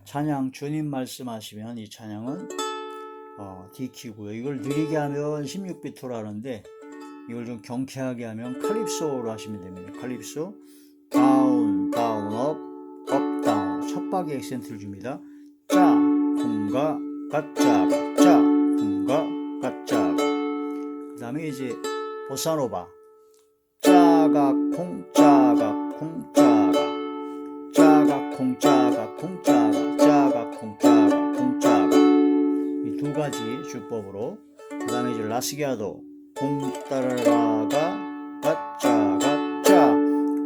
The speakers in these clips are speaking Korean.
찬양 주님 말씀하시면 이 찬양은 D 키고요. 이걸 느리게 하면 16비트로 하는데 이걸 좀 경쾌하게 하면 칼립소로 하시면 됩니다. 칼립소 다운 다운 업 업 다운 첫 박에 액센트를 줍니다. 짜 쿵가 가짜 짜 쿵가 가짜. 그 다음에 이제 보사노바 짜가 콩 짜가 콩 짜가 짜가 콩 짜가 콩 짜가 짜가 콩 짜가 콩 짜가. 이 두 가지 주법으로. 그 다음에 이제 라스기아도 콩 따라라가 가짜 가짜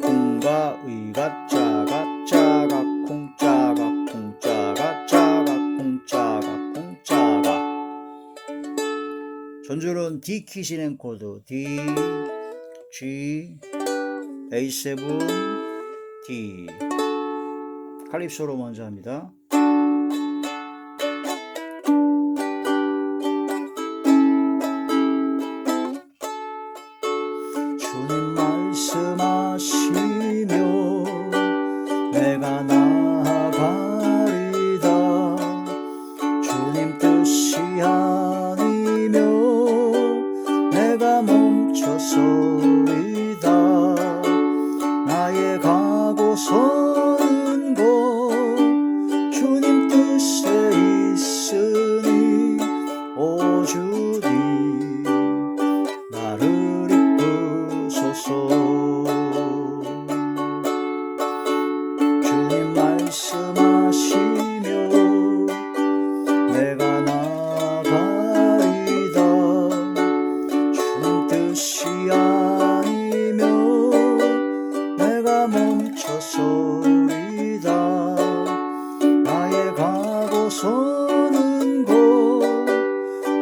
콩가 의가 짜가 짜가 콩 짜가 콩 짜가 짜가 콩 짜가 콩 짜가. 전주는 D 키 진행 코드 D G A7 D. 칼립소로 먼저 합니다. 주님 말씀하시며 내가 나아가리다. 주님 뜻이 아니며 내가 멈춰서리다. 나의 가고 서는 곳 주님 뜻에 있으니 오 주님 나를 이끄소서. 주님 말씀하시며 내가 나아가리다. 주님 뜻이 아니며 내가 멈춰서리다. 나의 가고 서는 곳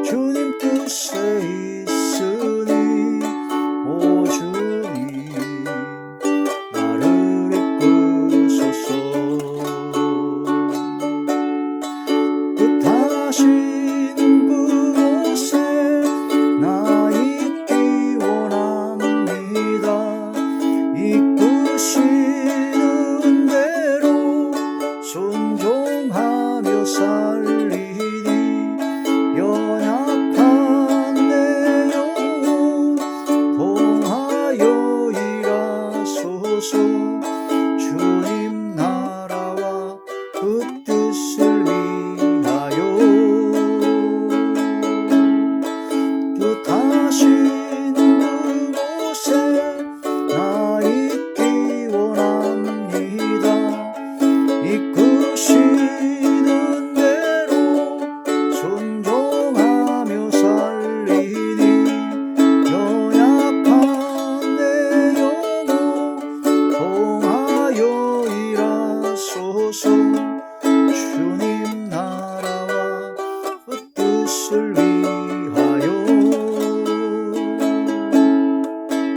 주님 뜻에 있으니 오 주님 나를 이끄소서. 뜻하신 그곳에 나 있기 원합니다. 이끄시는 대로 순종하며 살리니 연약한 내 영혼 통하여 일하소서. 주님 나라와 그 뜻을 위하여. 뜻하신 그곳에 나 있기 원합니다. 이끄시는 대로 순종하며 살리니 연약한 내 영혼 통하여 일하소서. 주님 나라와 그 뜻을 위하여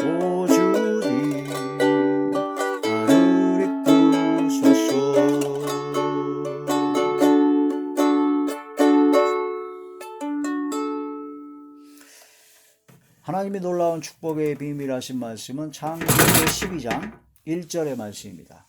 오 주님 나를 이끄소서. 하나님의 놀라운 축복의 비밀 하신 말씀은 창세기 12장 1절의 말씀입니다.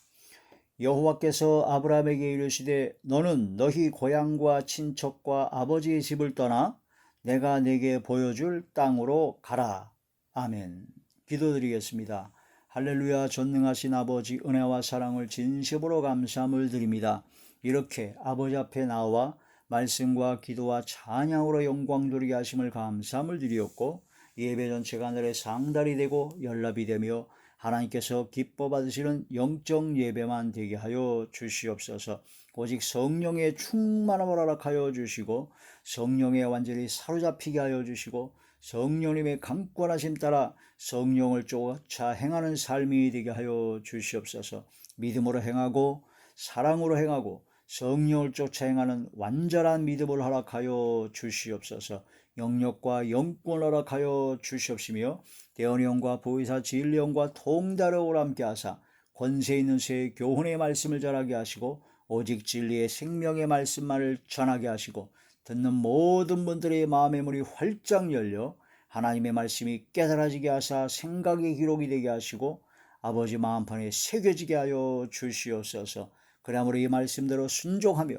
여호와께서 아브라함에게 이르시되 너는 너희 고향과 친척과 아버지의 집을 떠나 내가 네게 보여줄 땅으로 가라. 아멘. 기도드리겠습니다. 할렐루야. 전능하신 아버지 은혜와 사랑을 진심으로 감사함을 드립니다. 이렇게 아버지 앞에 나와 말씀과 기도와 찬양으로 영광 돌리게 하심을 감사함을 드리었고 예배 전체가 하늘의 상달이 되고 연락이 되며 하나님께서 기뻐 받으시는 영적 예배만 되게 하여 주시옵소서. 오직 성령의 충만함을 허락하여 주시고 성령에 완전히 사로잡히게 하여 주시고 성령님의 강권하심 따라 성령을 쫓아 행하는 삶이 되게 하여 주시옵소서. 믿음으로 행하고 사랑으로 행하고 성령을 쫓아 행하는 완전한 믿음을 허락하여 주시옵소서. 영력과 영권을 허락하여 주시옵시며 대언영과 보혜사 진리영과 통달력을 함께 하사 권세 있는 새 교훈의 말씀을 전하게 하시고 오직 진리의 생명의 말씀만을 전하게 하시고 듣는 모든 분들의 마음의 문이 활짝 열려 하나님의 말씀이 깨달아지게 하사 생각의 기록이 되게 하시고 아버지 마음판에 새겨지게 하여 주시옵소서. 그러므로 이 말씀대로 순종하며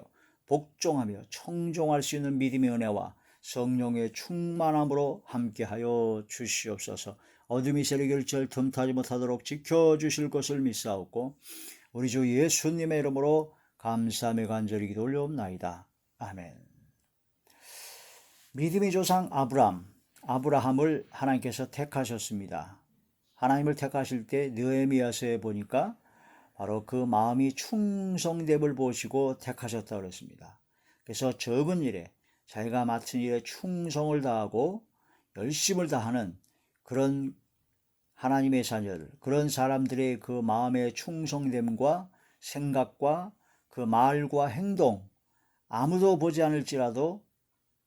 복종하며 청종할 수 있는 믿음의 은혜와 성령의 충만함으로 함께하여 주시옵소서. 어둠이 세력을 절 틈타지 못하도록 지켜주실 것을 믿사옵고 우리 주 예수님의 이름으로 감사하며 간절히 기도 올려옵나이다. 아멘. 믿음의 조상 아브라함을 하나님께서 택하셨습니다. 하나님을 택하실 때 느헤미야서에 보니까 바로 그 마음이 충성됨을 보시고 택하셨다고 그랬습니다. 그래서 적은 일에 자기가 맡은 일에 충성을 다하고 열심을 다하는 그런 하나님의 자녀들, 그런 사람들의 그 마음의 충성됨과 생각과 그 말과 행동, 아무도 보지 않을지라도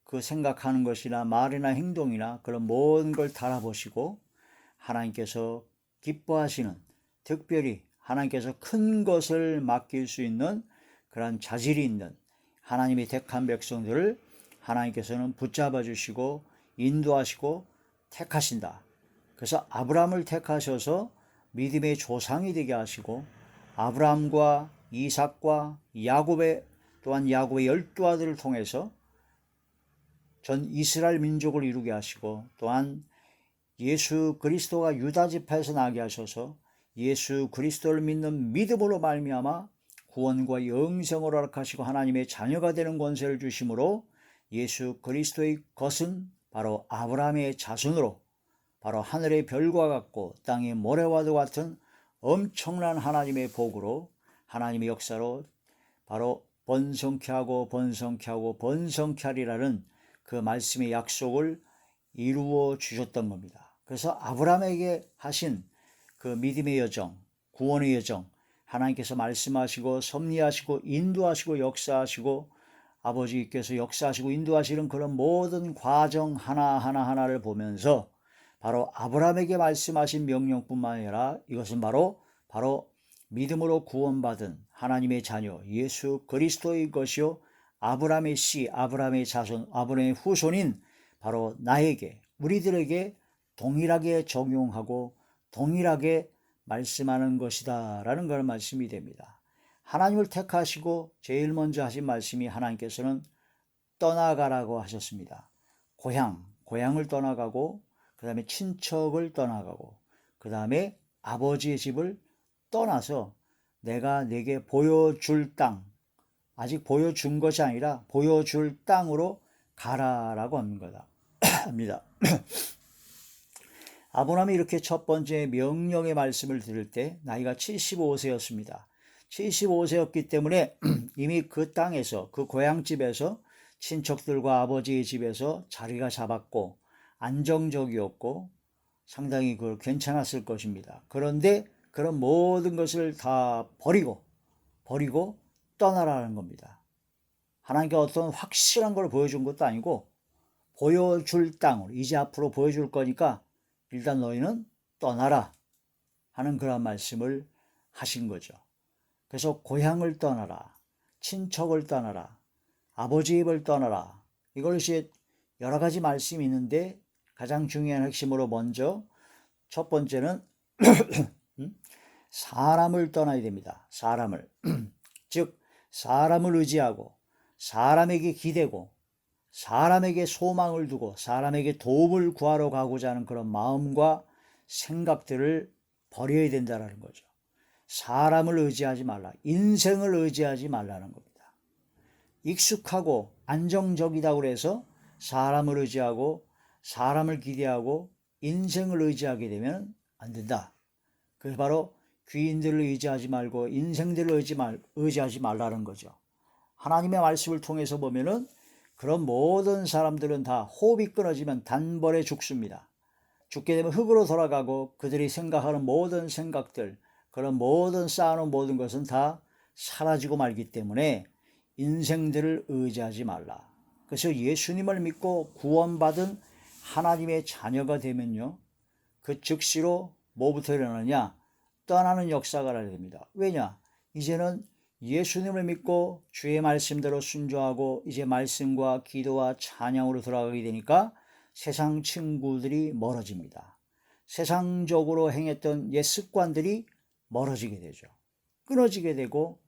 그 생각하는 것이나 말이나 행동이나 그런 모든 걸 달아보시고 하나님께서 기뻐하시는, 특별히 하나님께서 큰 것을 맡길 수 있는 그런 자질이 있는 하나님이 택한 백성들을 하나님께서는 붙잡아 주시고 인도하시고 택하신다. 그래서 아브라함을 택하셔서 믿음의 조상이 되게 하시고 아브라함과 이삭과 야곱의 또한 야곱의 12아들을 통해서 전 이스라엘 민족을 이루게 하시고 또한 예수 그리스도가 유다 지파에서 나게 하셔서 예수 그리스도를 믿는 믿음으로 말미암아 구원과 영생을 허락하시고 하나님의 자녀가 되는 권세를 주심으로 예수 그리스도의 것은 바로 아브라함의 자손으로 바로 하늘의 별과 같고 땅의 모래와도 같은 엄청난 하나님의 복으로 하나님의 역사로 바로 번성케 하고 번성케 하고 번성케 하리라는 그 말씀의 약속을 이루어 주셨던 겁니다. 그래서 아브라함에게 하신 그 믿음의 여정, 구원의 여정, 하나님께서 말씀하시고 섭리하시고 인도하시고 역사하시고 아버지께서 역사하시고 인도하시는 그런 모든 과정 하나하나를 보면서 바로 아브라함에게 말씀하신 명령뿐만 아니라 이것은 바로 믿음으로 구원받은 하나님의 자녀 예수 그리스도의 것이요 아브라함의 씨, 아브라함의 자손, 아브라함의 후손인 바로 나에게, 우리들에게 동일하게 적용하고 동일하게 말씀하는 것이다 라는 그런 말씀이 됩니다. 하나님을 택하시고 제일 먼저 하신 말씀이 하나님께서는 떠나가라고 하셨습니다. 고향을 떠나가고 그 다음에 친척을 떠나가고 그 다음에 아버지의 집을 떠나서 내가 내게 보여줄 땅, 아직 보여준 것이 아니라 보여줄 땅으로 가라라고 합니다. 아브라함이 이렇게 첫 번째 명령의 말씀을 들을 때 나이가 75세였습니다. 75세였기 때문에 이미 그 땅에서 그 고향집에서 친척들과 아버지의 집에서 자리가 잡았고 안정적이었고 상당히 괜찮았을 것입니다. 그런데 그런 모든 것을 다 버리고 떠나라는 겁니다. 하나님께 어떤 확실한 걸 보여준 것도 아니고 보여줄 땅으로 이제 앞으로 보여줄 거니까 일단 너희는 떠나라 하는 그런 말씀을 하신 거죠. 그래서 고향을 떠나라, 친척을 떠나라, 아버지 집을 떠나라. 이것이 여러 가지 말씀이 있는데 가장 중요한 핵심으로 먼저 첫 번째는 사람을 떠나야 됩니다. 사람을 즉 사람을 의지하고 사람에게 기대고 사람에게 소망을 두고 사람에게 도움을 구하러 가고자 하는 그런 마음과 생각들을 버려야 된다는 거죠. 사람을 의지하지 말라. 인생을 의지하지 말라는 겁니다. 익숙하고 안정적이다고 해서 사람을 의지하고 사람을 기대하고 인생을 의지하게 되면 안 된다. 그래서 바로 귀인들을 의지하지 말고 인생들을 의지하지 말라는 거죠. 하나님의 말씀을 통해서 보면은 그런 모든 사람들은 다 호흡이 끊어지면 단번에 죽습니다. 죽게 되면 흙으로 돌아가고 그들이 생각하는 모든 생각들, 그런 모든 쌓아놓은 모든 것은 다 사라지고 말기 때문에 인생들을 의지하지 말라. 그래서 예수님을 믿고 구원받은 하나님의 자녀가 되면요, 그 즉시로 뭐부터 일어나느냐? 떠나는 역사가 나게 됩니다. 왜냐? 이제는 예수님을 믿고 주의 말씀대로 순종하고 이제 말씀과 기도와 찬양으로 돌아가게 되니까 세상 친구들이 멀어집니다. 세상적으로 행했던 옛 습관들이 멀어지게 되죠. 끊어지게 되고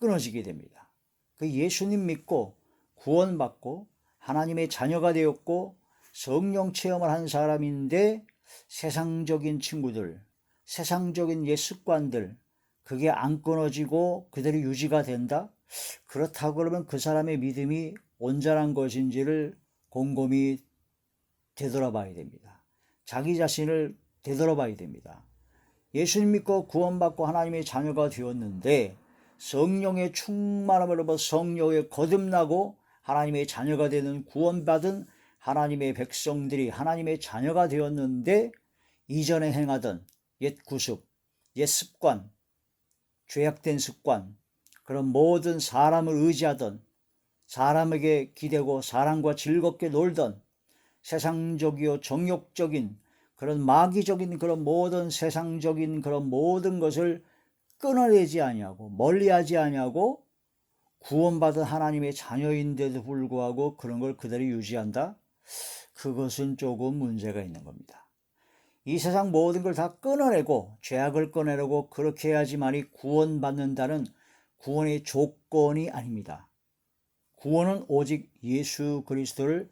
끊어지게 됩니다. 그 예수님 믿고 구원받고 하나님의 자녀가 되었고 성령 체험을 한 사람인데 세상적인 친구들, 세상적인 옛 습관들, 그게 안 끊어지고 그대로 유지가 된다? 그렇다고 그러면 그 사람의 믿음이 온전한 것인지를 곰곰이 되돌아봐야 됩니다. 자기 자신을 되돌아봐야 됩니다. 예수님 믿고 구원받고 하나님의 자녀가 되었는데 성령의 충만함으로 성령에 거듭나고 하나님의 자녀가 되는 구원받은 하나님의 백성들이 하나님의 자녀가 되었는데 이전에 행하던 옛 구습, 옛 습관, 죄악된 습관, 그런 모든 사람을 의지하던, 사람에게 기대고 사람과 즐겁게 놀던 세상적이요 정욕적인 그런 마귀적인 그런 모든 세상적인 그런 모든 것을 끊어내지 아니하고 멀리하지 아니하고 구원받은 하나님의 자녀인데도 불구하고 그런 걸 그대로 유지한다? 그것은 조금 문제가 있는 겁니다. 이 세상 모든 걸 다 끊어내고 죄악을 끊어내고 그렇게 해야지만이 구원받는다는 구원의 조건이 아닙니다. 구원은 오직 예수 그리스도를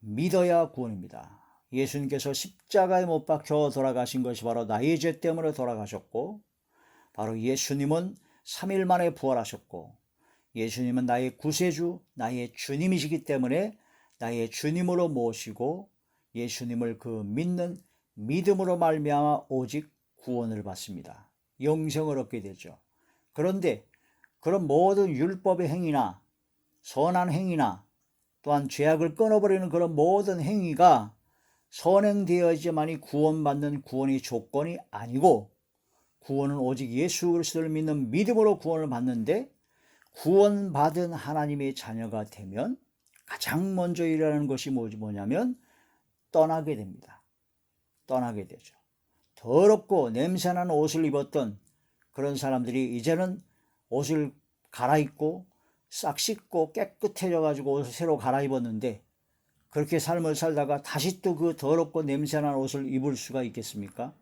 믿어야 구원입니다. 예수님께서 십자가에 못 박혀 돌아가신 것이 바로 나의 죄 때문에 돌아가셨고 바로 예수님은 3일 만에 부활하셨고 예수님은 나의 구세주, 나의 주님이시기 때문에 나의 주님으로 모시고 예수님을 그 믿는 믿음으로 말미암아 오직 구원을 받습니다. 영생을 얻게 되죠. 그런데 그런 모든 율법의 행위나 선한 행위나 또한 죄악을 끊어버리는 그런 모든 행위가 선행되어야지만이 구원받는 구원의 조건이 아니고 구원은 오직 예수 그리스도를 믿는 믿음으로 구원을 받는데 구원받은 하나님의 자녀가 되면 가장 먼저 일어나는 것이 뭐냐면 떠나게 됩니다. 떠나게 되죠. 더럽고 냄새나는 옷을 입었던 그런 사람들이 이제는 옷을 갈아입고 싹 씻고 깨끗해져 가지고 옷을 새로 갈아입었는데 그렇게 삶을 살다가 다시 또 그 더럽고 냄새나는 옷을 입을 수가 있겠습니까?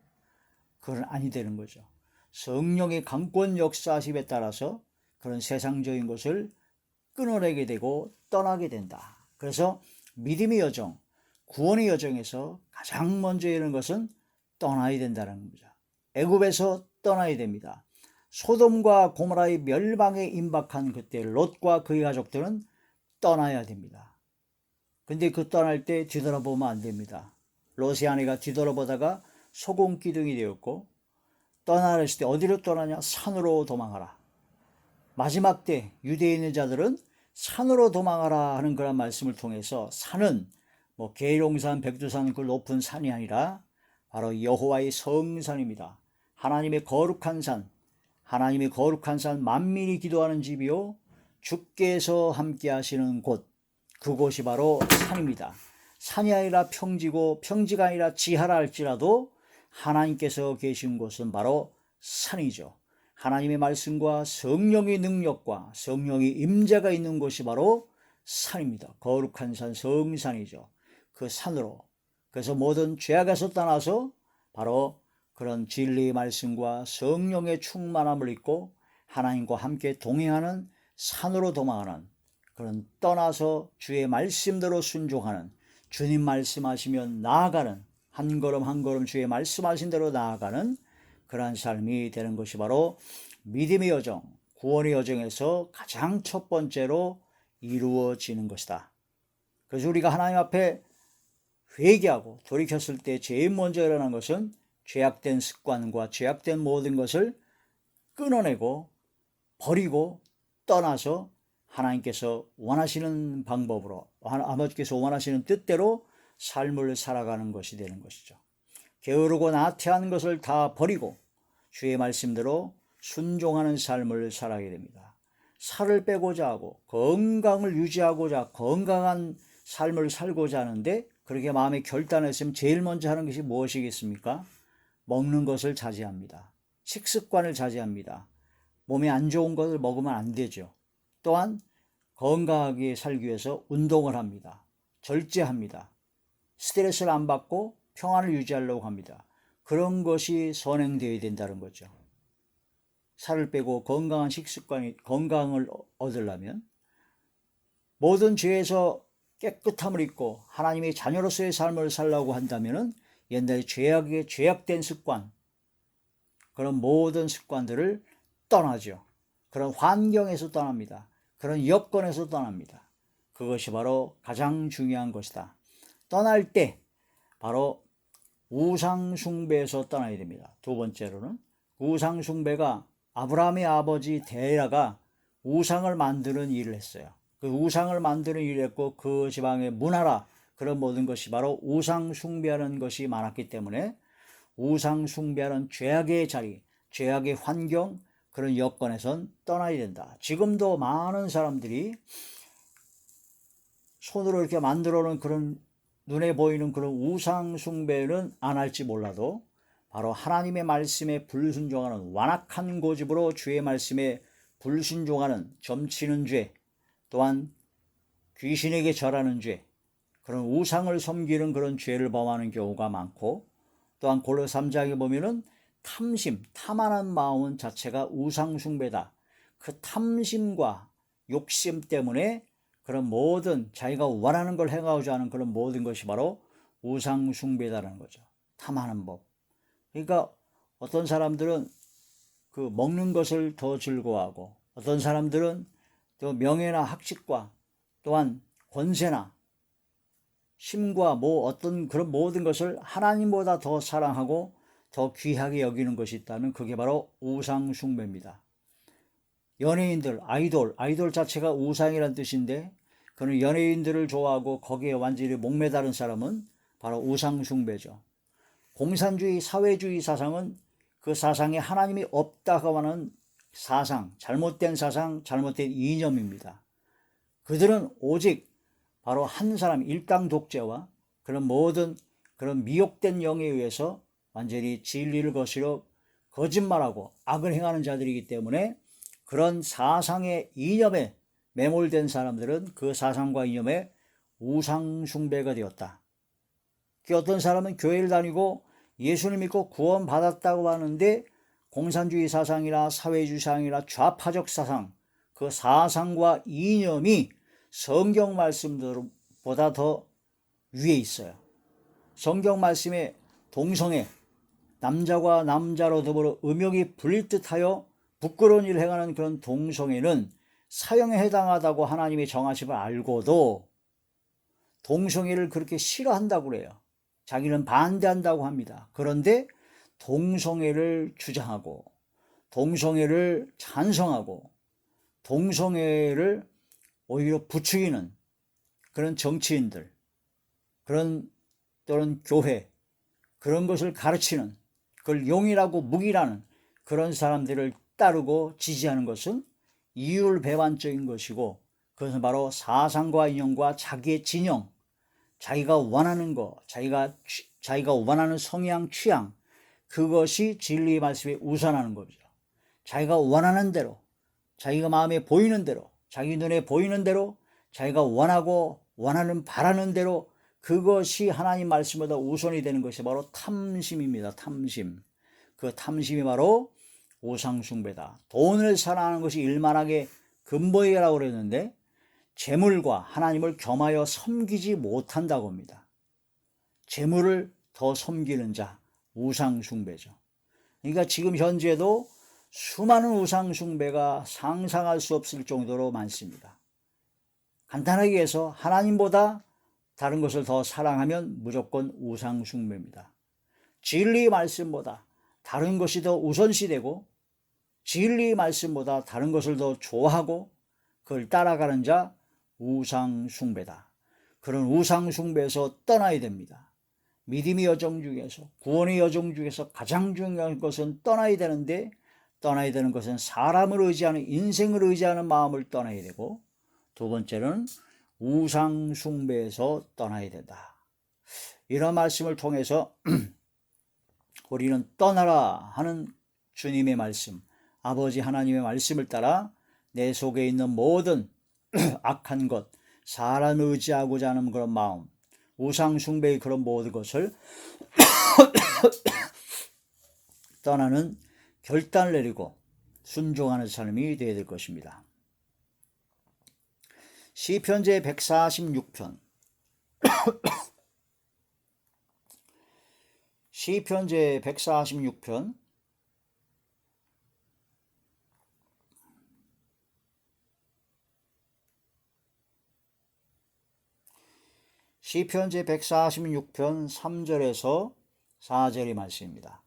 그건 아니 되는 거죠. 성령의 강권 역사하심에 따라서 그런 세상적인 것을 끊어내게 되고 떠나게 된다. 그래서 믿음의 여정, 구원의 여정에서 가장 먼저 이런 것은 떠나야 된다는 거죠. 애굽에서 떠나야 됩니다. 소돔과 고모라의 멸망에 임박한 그때 롯과 그의 가족들은 떠나야 됩니다. 근데 그 떠날 때 뒤돌아보면 안 됩니다. 롯의 아내가 뒤돌아보다가 소금기둥이 되었고 떠나라 했을 때 어디로 떠나냐? 산으로 도망하라. 마지막 때 유대에 있는 자들은 산으로 도망하라 하는 그런 말씀을 통해서 산은 뭐 계룡산, 백두산 그 높은 산이 아니라 바로 여호와의 성산입니다. 하나님의 거룩한 산, 하나님의 거룩한 산 만민이 기도하는 집이요 주께서 함께 하시는 곳, 그곳이 바로 산입니다. 산이 아니라 평지고 평지가 아니라 지하라 할지라도 하나님께서 계신 곳은 바로 산이죠. 하나님의 말씀과 성령의 능력과 성령의 임재가 있는 곳이 바로 산입니다. 거룩한 산 성산이죠. 그 산으로 그래서 모든 죄악에서 떠나서 바로 그런 진리의 말씀과 성령의 충만함을 입고 하나님과 함께 동행하는 산으로 도망하는 그런 떠나서 주의 말씀대로 순종하는 주님 말씀하시면 나아가는 한 걸음 한 걸음 주의 말씀하신 대로 나아가는 그러한 삶이 되는 것이 바로 믿음의 여정, 구원의 여정에서 가장 첫 번째로 이루어지는 것이다. 그래서 우리가 하나님 앞에 회개하고 돌이켰을 때 제일 먼저 일어난 것은 죄악된 습관과 죄악된 모든 것을 끊어내고 버리고 떠나서 하나님께서 원하시는 방법으로 아버지께서 원하시는 뜻대로 삶을 살아가는 것이 되는 것이죠. 게으르고 나태한 것을 다 버리고 주의 말씀대로 순종하는 삶을 살아가게 됩니다. 살을 빼고자 하고 건강을 유지하고자 건강한 삶을 살고자 하는데 그렇게 마음에 결단했으면 제일 먼저 하는 것이 무엇이겠습니까? 먹는 것을 자제합니다. 식습관을 자제합니다. 몸에 안 좋은 것을 먹으면 안 되죠. 또한 건강하게 살기 위해서 운동을 합니다. 절제합니다. 스트레스를 안 받고 평안을 유지하려고 합니다. 그런 것이 선행되어야 된다는 거죠. 살을 빼고 건강한 건강을 얻으려면, 모든 죄에서 깨끗함을 입고 하나님의 자녀로서의 삶을 살려고 한다면은 옛날에 죄악된 습관, 그런 모든 습관들을 떠나죠. 그런 환경에서 떠납니다. 그런 여건에서 떠납니다. 그것이 바로 가장 중요한 것이다. 떠날 때 바로 우상숭배에서 떠나야 됩니다. 두 번째로는 우상숭배가 아브라함의 아버지 데라가 우상을 만드는 일을 했어요. 그 우상을 만드는 일을 했고 그 지방의 문화라 그런 모든 것이 바로 우상숭배하는 것이 많았기 때문에 우상숭배하는 죄악의 자리, 죄악의 환경, 그런 여건에선 떠나야 된다. 지금도 많은 사람들이 손으로 이렇게 만들어 놓은 그런 눈에 보이는 그런 우상숭배는 안 할지 몰라도 바로 하나님의 말씀에 불순종하는 완악한 고집으로 주의 말씀에 불순종하는 점치는 죄, 또한 귀신에게 절하는 죄, 그런 우상을 섬기는 그런 죄를 범하는 경우가 많고, 또한 골로새 3장에 보면은 탐하는 마음 자체가 우상숭배다. 그 탐심과 욕심 때문에 그런 모든 자기가 원하는 걸 행하고자 하는 그런 모든 것이 바로 우상숭배다라는 거죠. 탐하는 법. 그러니까 어떤 사람들은 그 먹는 것을 더 즐거워하고, 어떤 사람들은 또 명예나 학식과 또한 권세나 힘과 어떤 그런 모든 것을 하나님보다 더 사랑하고 더 귀하게 여기는 것이 있다면 그게 바로 우상숭배입니다. 연예인들, 아이돌 자체가 우상이란 뜻인데, 그런 연예인들을 좋아하고 거기에 완전히 목매다른 사람은 바로 우상숭배죠. 공산주의, 사회주의 사상은 그 사상에 하나님이 없다고 하는 사상, 잘못된 사상, 잘못된 이념입니다. 그들은 오직 바로 한 사람 일당 독재와 그런 모든 그런 미혹된 영에 의해서 완전히 진리를 거스려 거짓말하고 악을 행하는 자들이기 때문에 그런 사상의 이념에 매몰된 사람들은 그 사상과 이념에 우상숭배가 되었다. 어떤 사람은 교회를 다니고 예수를 믿고 구원받았다고 하는데 공산주의 사상이나 사회주의 사상이나 좌파적 사상, 그 사상과 이념이 성경 말씀보다 더 위에 있어요. 성경 말씀에 동성애, 남자와 남자로 더불어 음욕이 불일듯하여 부끄러운 일을 행하는 그런 동성애는 사형에 해당하다고 하나님이 정하심을 알고도 동성애를 그렇게 싫어한다고 그래요. 자기는 반대한다고 합니다. 그런데 동성애를 주장하고 동성애를 찬성하고 동성애를 오히려 부추기는 그런 정치인들, 또는 교회, 그런 것을 가르치는, 그걸 용이라고 묵이라는 그런 사람들을 따르고 지지하는 것은 이율배반적인 것이고, 그것은 바로 사상과 이념과 자기의 진영, 자기가 원하는 것, 자기가 원하는 성향, 취향, 그것이 진리의 말씀에 우선하는 거죠. 자기가 원하는 대로, 자기가 마음에 보이는 대로, 자기 눈에 보이는 대로, 자기가 원하는 바라는 대로 그것이 하나님 말씀보다 우선이 되는 것이 바로 탐심입니다. 탐심. 그 탐심이 바로 우상숭배다. 돈을 사랑하는 것이 일만하게 근본이라고 그랬는데 재물과 하나님을 겸하여 섬기지 못한다고 합니다. 재물을 더 섬기는 자, 우상숭배죠. 그러니까 지금 현재도 수많은 우상숭배가 상상할 수 없을 정도로 많습니다. 간단하게 해서 하나님보다 다른 것을 더 사랑하면 무조건 우상숭배입니다. 진리의 말씀보다 다른 것이 더 우선시되고 진리의 말씀보다 다른 것을 더 좋아하고 그걸 따라가는 자, 우상숭배다. 그런 우상숭배에서 떠나야 됩니다. 믿음의 여정 중에서, 구원의 여정 중에서 가장 중요한 것은 떠나야 되는데, 떠나야 되는 것은 사람을 의지하는, 인생을 의지하는 마음을 떠나야 되고, 두 번째는 우상숭배에서 떠나야 된다. 이런 말씀을 통해서 우리는 떠나라 하는 주님의 말씀, 아버지 하나님의 말씀을 따라 내 속에 있는 모든 악한 것, 사람을 의지하고자 하는 그런 마음, 우상숭배의 그런 모든 것을 떠나는 결단을 내리고 순종하는 삶이 되어야 될 것입니다. 시편 제 146편 시편 제 146편 시편 제 146편 3절에서 4절의 말씀입니다.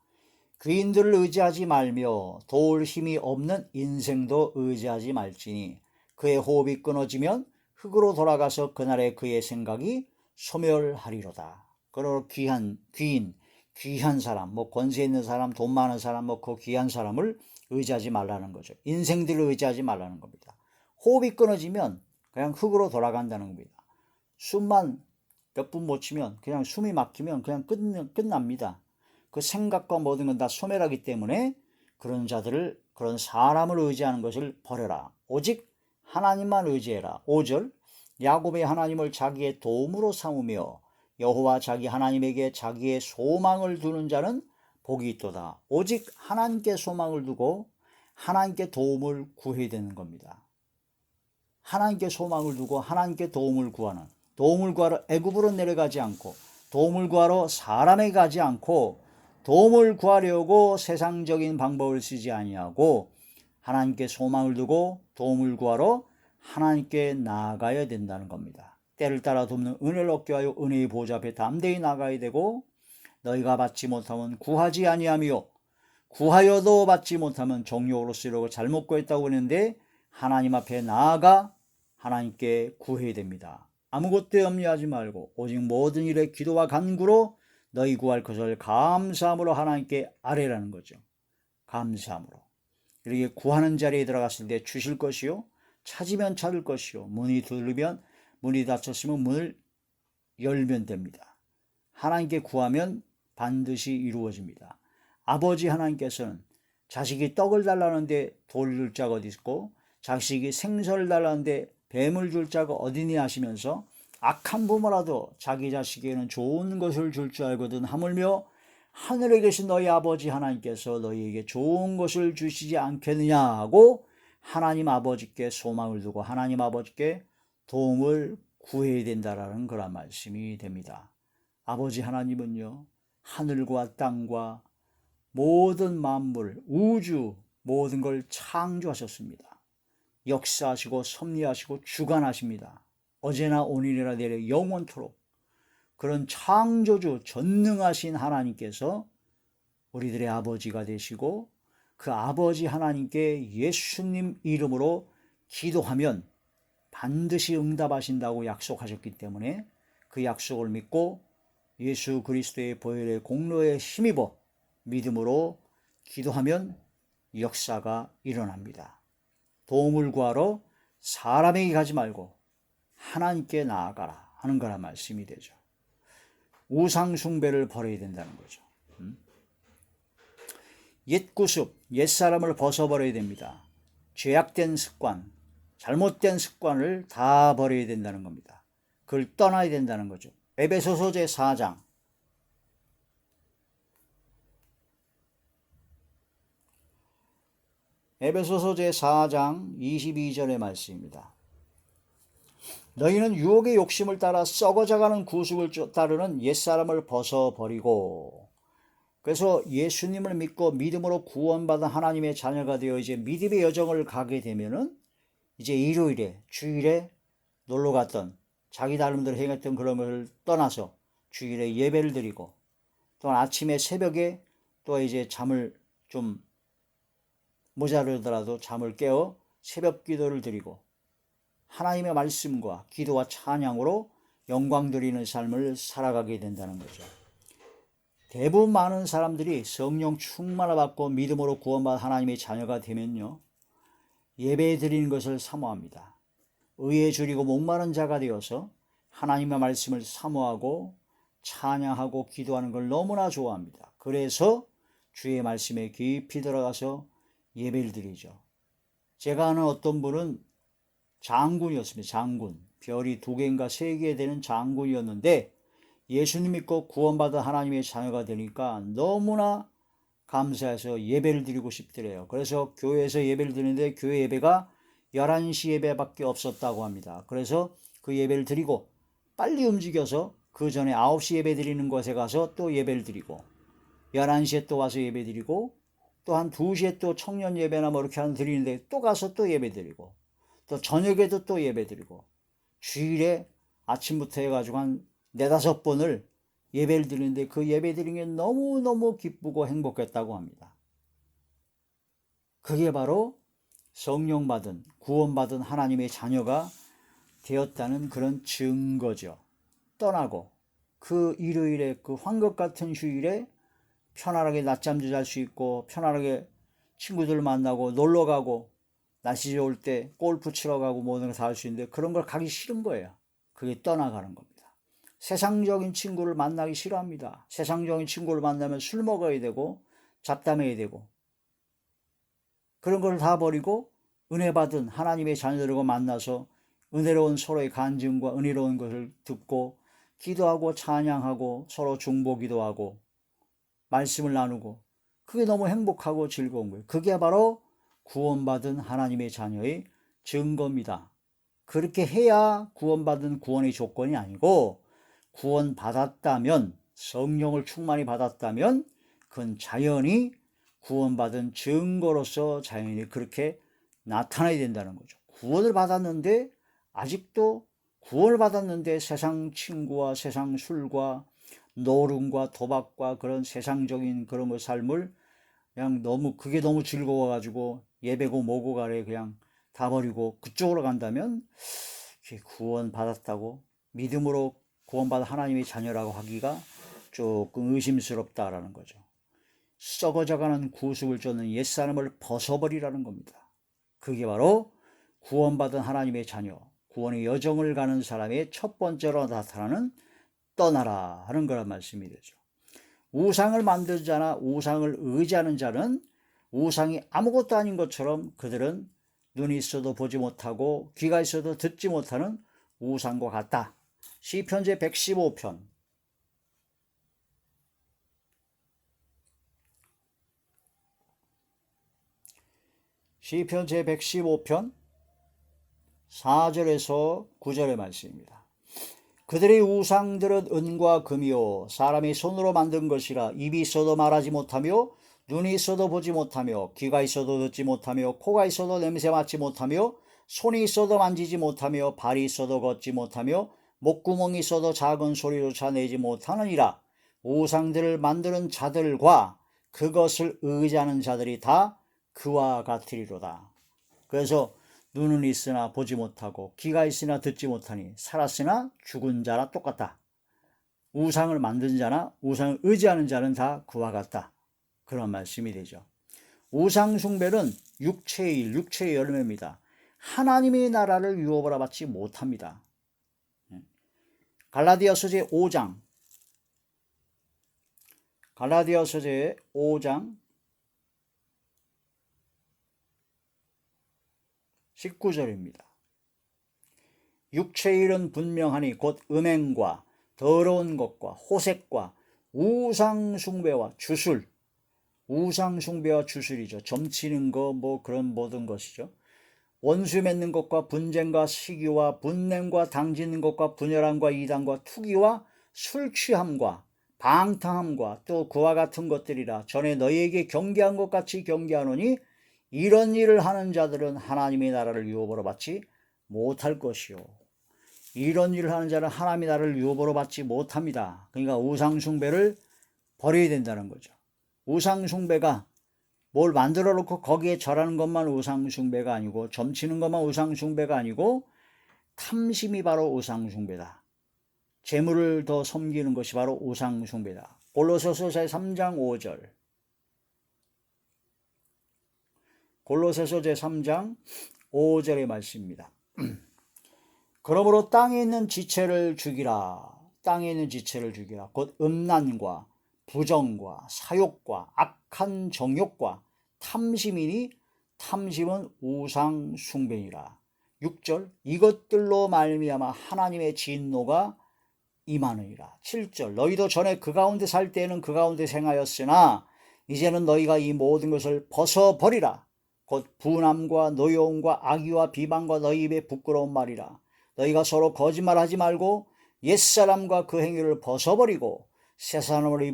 귀인들을 의지하지 말며 도울 힘이 없는 인생도 의지하지 말지니 그의 호흡이 끊어지면 흙으로 돌아가서 그날에 그의 생각이 소멸하리로다. 그러므로 귀한 사람, 권세 있는 사람, 돈 많은 사람, 그 귀한 사람을 의지하지 말라는 거죠. 인생들을 의지하지 말라는 겁니다. 호흡이 끊어지면 그냥 흙으로 돌아간다는 겁니다. 숨만 몇 분 못 쉬면 그냥 숨이 막히면 그냥 끝납니다. 그 생각과 모든 건 다 소멸하기 때문에 그런 자들을, 그런 사람을 의지하는 것을 버려라. 오직 하나님만 의지해라. 5절 야곱의 하나님을 자기의 도움으로 삼으며 여호와 자기 하나님에게 자기의 소망을 두는 자는 복이 있도다. 오직 하나님께 소망을 두고 하나님께 도움을 구해야 되는 겁니다. 하나님께 소망을 두고 하나님께 도움을 구하는, 도움을 구하러 애굽으로 내려가지 않고, 도움을 구하러 사람에게 가지 않고, 도움을 구하려고 세상적인 방법을 쓰지 아니하고 하나님께 소망을 두고 도움을 구하러 하나님께 나아가야 된다는 겁니다. 때를 따라 돕는 은혜를 얻게 하여 은혜의 보좌 앞에 담대히 나가야 되고, 너희가 받지 못하면 구하지 아니하며 구하여도 받지 못하면 정욕으로 쓰려고 잘못 구했다고 했는데 하나님 앞에 나아가 하나님께 구해야 됩니다. 아무것도 염려하지 말고 오직 모든 일에 기도와 간구로 너희 구할 것을 감사함으로 하나님께 아뢰라는 거죠. 감사함으로. 이렇게 구하는 자리에 들어갔을 때 주실 것이요, 찾으면 찾을 것이요, 문이 두드리면, 문이 닫혔으면 문을 열면 됩니다. 하나님께 구하면 반드시 이루어집니다. 아버지 하나님께서는 자식이 떡을 달라는데 돌을 줄 자가 어디 있고, 자식이 생선을 달라는데 뱀을 줄 자가 어디니 하시면서 악한 부모라도 자기 자식에게는 좋은 것을 줄 줄 알거든 하물며 하늘에 계신 너희 아버지 하나님께서 너희에게 좋은 것을 주시지 않겠느냐 하고 하나님 아버지께 소망을 두고 하나님 아버지께 도움을 구해야 된다라는 그런 말씀이 됩니다. 아버지 하나님은요, 하늘과 땅과 모든 만물, 우주 모든 걸 창조하셨습니다. 역사하시고 섭리하시고 주관하십니다. 어제나 오늘이나 내일 영원토록. 그런 창조주 전능하신 하나님께서 우리들의 아버지가 되시고 그 아버지 하나님께 예수님 이름으로 기도하면 반드시 응답하신다고 약속하셨기 때문에 그 약속을 믿고 예수 그리스도의 보혈의 공로에 힘입어 믿음으로 기도하면 역사가 일어납니다. 도움을 구하러 사람에게 가지 말고 하나님께 나아가라 하는 거란 말씀이 되죠. 우상 숭배를 버려야 된다는 거죠. 옛 구습, 옛사람을 벗어버려야 됩니다. 죄악된 습관, 잘못된 습관을 다 버려야 된다는 겁니다. 그걸 떠나야 된다는 거죠. 에베소서 제 4장 에베소서 제 4장 22절의 말씀입니다. 너희는 유혹의 욕심을 따라 썩어져가는 구습을 따르는 옛사람을 벗어버리고, 그래서 예수님을 믿고 믿음으로 구원받은 하나님의 자녀가 되어 이제 믿음의 여정을 가게 되면은 이제 일요일에, 주일에 놀러 갔던 자기 나름대로 행했던 그런 것을 떠나서 주일에 예배를 드리고, 또 아침에 새벽에 또 이제 잠을 좀 모자르더라도 잠을 깨어 새벽 기도를 드리고 하나님의 말씀과 기도와 찬양으로 영광 드리는 삶을 살아가게 된다는 거죠. 대부분 많은 사람들이 성령 충만을 받고 믿음으로 구원받은 하나님의 자녀가 되면요, 예배 드리는 것을 사모합니다. 의에 줄이고 목마른 자가 되어서 하나님의 말씀을 사모하고 찬양하고 기도하는 걸 너무나 좋아합니다. 그래서 주의 말씀에 깊이 들어가서 예배를 드리죠. 제가 아는 어떤 분은 장군이었습니다. 장군. 별이 2개인가 3개 되는 장군이었는데 예수님 믿고 구원받은 하나님의 자녀가 되니까 너무나 감사해서 예배를 드리고 싶더래요. 그래서 교회에서 예배를 드리는데 교회 예배가 11시 예배밖에 없었다고 합니다. 그래서 그 예배를 드리고 빨리 움직여서 그 전에 9시 예배 드리는 곳에 가서 또 예배를 드리고 11시에 또 와서 예배 드리고 또 한 2시에 또 청년 예배나 뭐 이렇게 드리는데 또 가서 또 예배 드리고 또 저녁에도 또 예배 드리고 주일에 아침부터 해가지고 한 4-5번을 예배를 드리는데 그 예배 드리는 게 너무너무 기쁘고 행복했다고 합니다. 그게 바로 성령 받은 구원받은 하나님의 자녀가 되었다는 그런 증거죠. 떠나고 그 일요일에 그 황금 같은 휴일에 편안하게 낮잠도 잘 수 있고 편안하게 친구들 만나고 놀러 가고 날씨 좋을 때 골프 치러 가고 모든 걸 다 할 수 있는데 그런 걸 가기 싫은 거예요. 그게 떠나가는 겁니다. 세상적인 친구를 만나기 싫어합니다. 세상적인 친구를 만나면 술 먹어야 되고 잡담해야 되고 그런 걸 다 버리고 은혜 받은 하나님의 자녀들과 만나서 은혜로운 서로의 간증과 은혜로운 것을 듣고 기도하고 찬양하고 서로 중보기도 하고 말씀을 나누고 그게 너무 행복하고 즐거운 거예요. 그게 바로 구원받은 하나님의 자녀의 증거입니다. 그렇게 해야 구원받은 구원의 조건이 아니고 구원받았다면 성령을 충만히 받았다면 그건 자연히 구원받은 증거로서 자연히 그렇게 나타나야 된다는 거죠. 구원을 받았는데 아직도 구원을 받았는데 세상 친구와 세상 술과 노름과 도박과 그런 세상적인 그런 거 삶을 그냥 그게 너무 즐거워가지고 예배고 뭐고 가래 그냥 다 버리고 그쪽으로 간다면 구원 받았다고 믿음으로 구원받은 하나님의 자녀라고 하기가 조금 의심스럽다라는 거죠. 썩어져가는 구속을 쫓는 옛사람을 벗어버리라는 겁니다. 그게 바로 구원받은 하나님의 자녀, 구원의 여정을 가는 사람의 첫 번째로 나타나는 떠나라 하는 거란 말씀이 되죠. 우상을 만든 자나 우상을 의지하는 자는 우상이 아무것도 아닌 것처럼 그들은 눈이 있어도 보지 못하고 귀가 있어도 듣지 못하는 우상과 같다. 시편 제 115편 시편 제 115편 4절에서 9절의 말씀입니다. 그들의 우상들은 은과 금이요 사람이 손으로 만든 것이라 입이 있어도 말하지 못하며 눈이 있어도 보지 못하며 귀가 있어도 듣지 못하며 코가 있어도 냄새 맡지 못하며 손이 있어도 만지지 못하며 발이 있어도 걷지 못하며 목구멍이 있어도 작은 소리조차 내지 못하느니라. 우상들을 만드는 자들과 그것을 의지하는 자들이 다 그와 같으리로다. 그래서 눈은 있으나 보지 못하고 귀가 있으나 듣지 못하니 살았으나 죽은 자라 똑같다. 우상을 만든 자나 우상을 의지하는 자는 다 그와 같다. 그런 말씀이 되죠. 우상 숭배는 육체의 일, 육체의 열매입니다. 하나님의 나라를 유업으로 받지 못합니다. 갈라디아서 제 5장 19절입니다. 육체의 일은 분명하니 곧 음행과 더러운 것과 호색과 우상숭배와 주술, 우상숭배와 주술이죠. 점치는 거 뭐 그런 모든 것이죠. 원수 맺는 것과 분쟁과 시기와 분냄과 당짓는 것과 분열함과 이단과 투기와 술 취함과 방탕함과 또 그와 같은 것들이라. 전에 너희에게 경계한 것 같이 경계하노니 이런 일을 하는 자들은 하나님의 나라를 유업으로 받지 못할 것이요. 이런 일을 하는 자는 하나님의 나라를 유업으로 받지 못합니다. 그러니까 우상숭배를 버려야 된다는 거죠. 우상숭배가 뭘 만들어 놓고 거기에 절하는 것만 우상숭배가 아니고 점치는 것만 우상숭배가 아니고 탐심이 바로 우상숭배다. 재물을 더 섬기는 것이 바로 우상숭배다. 골로새서 제 3장 5절 골로새서 제 3장 5절의 말씀입니다. 그러므로 땅에 있는 지체를 죽이라. 땅에 있는 지체를 죽이라. 곧 음란과 부정과 사욕과 악한 정욕과 탐심이니 탐심은 우상 숭배니라. 6절 이것들로 말미암아 하나님의 진노가 임하느니라. 7절 너희도 전에 그 가운데 살 때에는 그 가운데 생하였으나 이제는 너희가 이 모든 것을 벗어버리라. 곧 분함과 노여움과 악의와 비방과 너희 입에 부끄러운 말이라. 너희가 서로 거짓말하지 말고 옛사람과 그 행위를 벗어버리고 새 사람을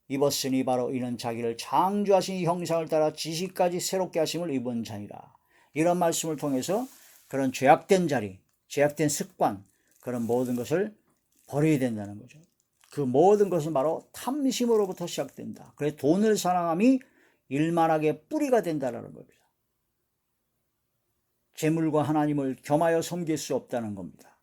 입었으니 바로 이는 자기를 창조하신 이 형상을 따라 지식까지 새롭게 하심을 입은 자니라. 이런 말씀을 통해서 그런 죄악된 자리, 죄악된 습관, 그런 모든 것을 버려야 된다는 거죠. 그 모든 것은 바로 탐심으로부터 시작된다. 그래서 돈을 사랑함이 일만하게 뿌리가 된다는 겁니다. 재물과 하나님을 겸하여 섬길 수 없다는 겁니다.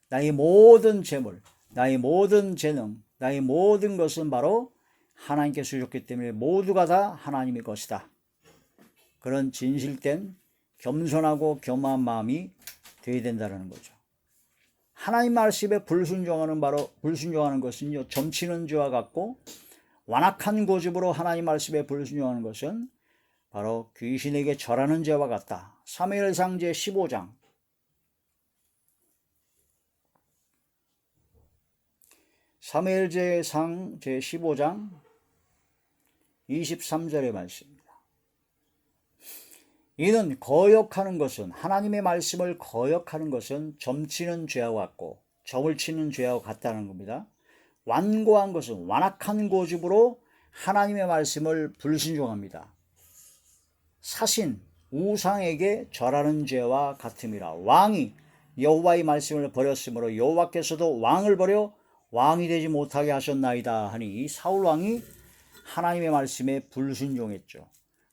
나의 모든 재물, 나의 모든 재능, 나의 모든 것은 바로 하나님께서 주셨기 때문에 모두가 다 하나님의 것이다. 그런 진실된 겸손하고 겸허한 마음이 되어야 된다는 거죠. 하나님 말씀에 불순종하는 것은요, 점치는 죄와 같고, 완악한 고집으로 하나님 말씀에 불순종하는 것은 바로 귀신에게 절하는 죄와 같다. 사무엘상 제15장 23절의 말씀입니다. 이는 거역하는 것은, 하나님의 말씀을 거역하는 것은 점치는 죄와 같고 점을 치는 죄와 같다는 겁니다. 완고한 것은 완악한 고집으로 하나님의 말씀을 불순종합니다. 사신, 우상에게 절하는 죄와 같음이라. 왕이 여호와의 말씀을 버렸으므로 여호와께서도 왕을 버려 왕이 되지 못하게 하셨나이다 하니, 사울 왕이 하나님의 말씀에 불순종했죠.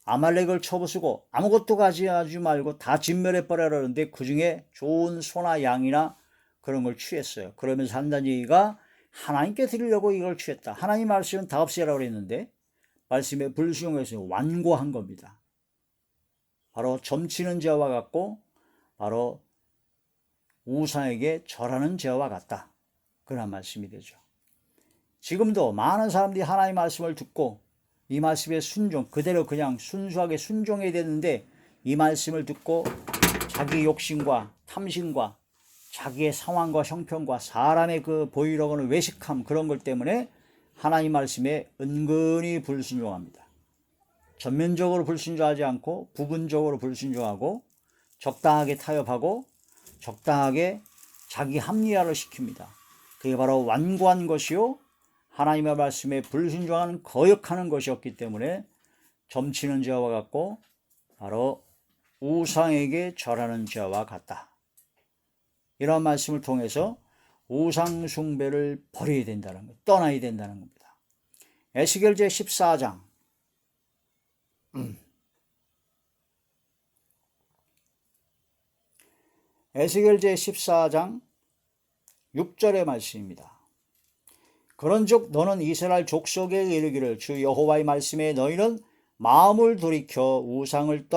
아말렉을 쳐부수고 아무것도 가져가지 말고 다 진멸해버려라는데 그 중에 좋은 소나 양이나 그런 걸 취했어요. 그러면서 한단 얘기가 하나님께 드리려고 이걸 취했다. 하나님 말씀은 다 없애라고 그랬는데 말씀에 불순종해서 완고한 겁니다. 바로 점치는 죄와 같고 바로 우상에게 절하는 죄와 같다. 그런 말씀이 되죠. 지금도 많은 사람들이 하나님 말씀을 듣고 이 말씀에 그대로 그냥 순수하게 순종해야 되는데, 이 말씀을 듣고 자기 욕심과 탐심과 자기의 상황과 형편과 사람의 그 보이려고는 외식함, 그런 것 때문에 하나님 말씀에 은근히 불순종합니다. 전면적으로 불순종하지 않고 부분적으로 불순종하고 적당하게 타협하고 적당하게 자기 합리화를 시킵니다. 그게 바로 완고한 것이요, 하나님의 말씀에 불순종하는 거역하는 것이었기 때문에 점치는 죄와 같고 바로 우상에게 절하는 죄와 같다. 이런 말씀을 통해서 우상 숭배를 버려야 된다는 것, 떠나야 된다는 겁니다. 에스겔 제14장 에스겔 제14장 6절의 말씀입니다. 그런즉 너는 이스라엘 족속에게 이르기를, 주 여호와의 말씀에 너희는 마음을 돌이켜 우상을